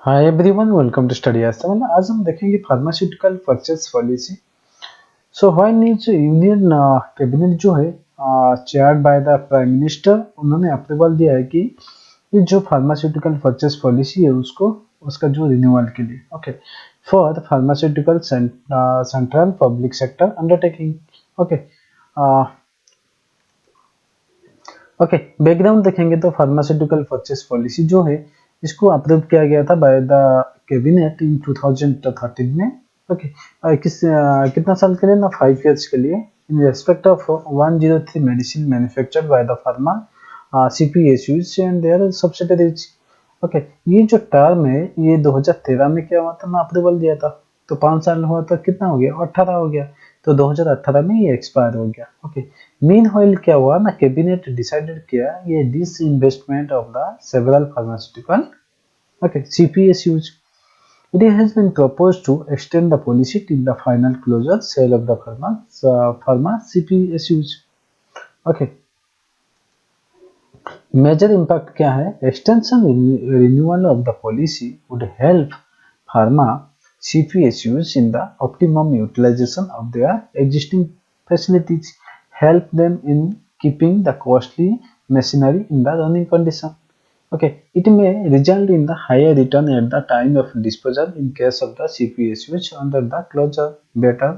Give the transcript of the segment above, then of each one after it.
Hi everyone, welcome to Study Ashram. आज हम देखेंगे pharmaceutical purchase policy. So why needs union cabinet जो है chaired by the prime minister, उन्होंने अप्रूवल दिया है कि ये जो फार्मास्यूटिकल परचेज पॉलिसी है उसको उसका जो रिन्यूअल के लिए okay for pharmaceutical central public sector undertaking. Okay okay background देखेंगे तो फार्मास्यूटिकल परचेज पॉलिसी जो है इसको अप्रूव किया गया था बाय द कैबिनेट इन 2013 में। ओके कितना साल के लिए ना 5 इयर्स के लिए in respect of 103 medicine manufactured by the pharma CPSUs and their subsidiaries. Okay ये जो टर्म है ये 2013 में क्या हुआ था ना अप्रूवल दिया था, तो 5 साल हुआ तो कितना हो गया 18 हो गया, तो 2018 में ये एक्सपायर हो गया। ओके मीन व्हाइल क्या हुआ ना कैबिनेट डिसाइडेड किया ये disinvestment of the several pharmaceutical CPSUs. It has been proposed to extend the policy till the final closure sale of the pharma CPSUs. Okay. Major impact क्या है? Extension renewal of the policy would help pharma CPSUs in the optimum utilization of their existing facilities, help them in keeping the costly machinery in the running condition. Okay, it may result in the higher return at the time of disposal in case of the CPSUs under the closure, better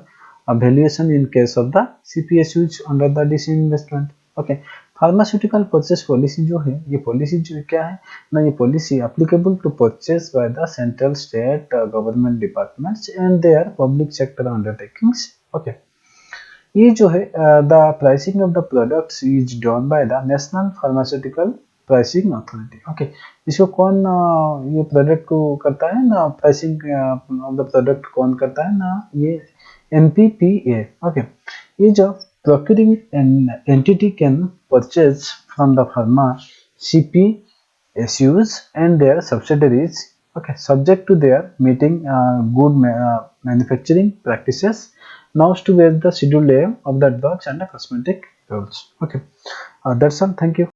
valuation in case of the CPSUs under the disinvestment. Okay, pharmaceutical purchase policy जो है ये policy जो क्या है ना, ये policy applicable to purchase by the central state government departments and their public sector undertakings. Okay ये जो है the pricing of the products is done by the national pharmaceutical pricing authority. Okay इसको कौन ये प्रोडक्ट को करता है ना, प्राइसिंग ऑफ द प्रोडक्ट कौन करता है ना, ये NPPA। ओके ये जो procuring an entity can purchase from the pharma CPSUs and their subsidiaries, okay, subject to their meeting good manufacturing practices now to where the schedule A of the drugs and the cosmetic rules. Okay, that's all. Thank you.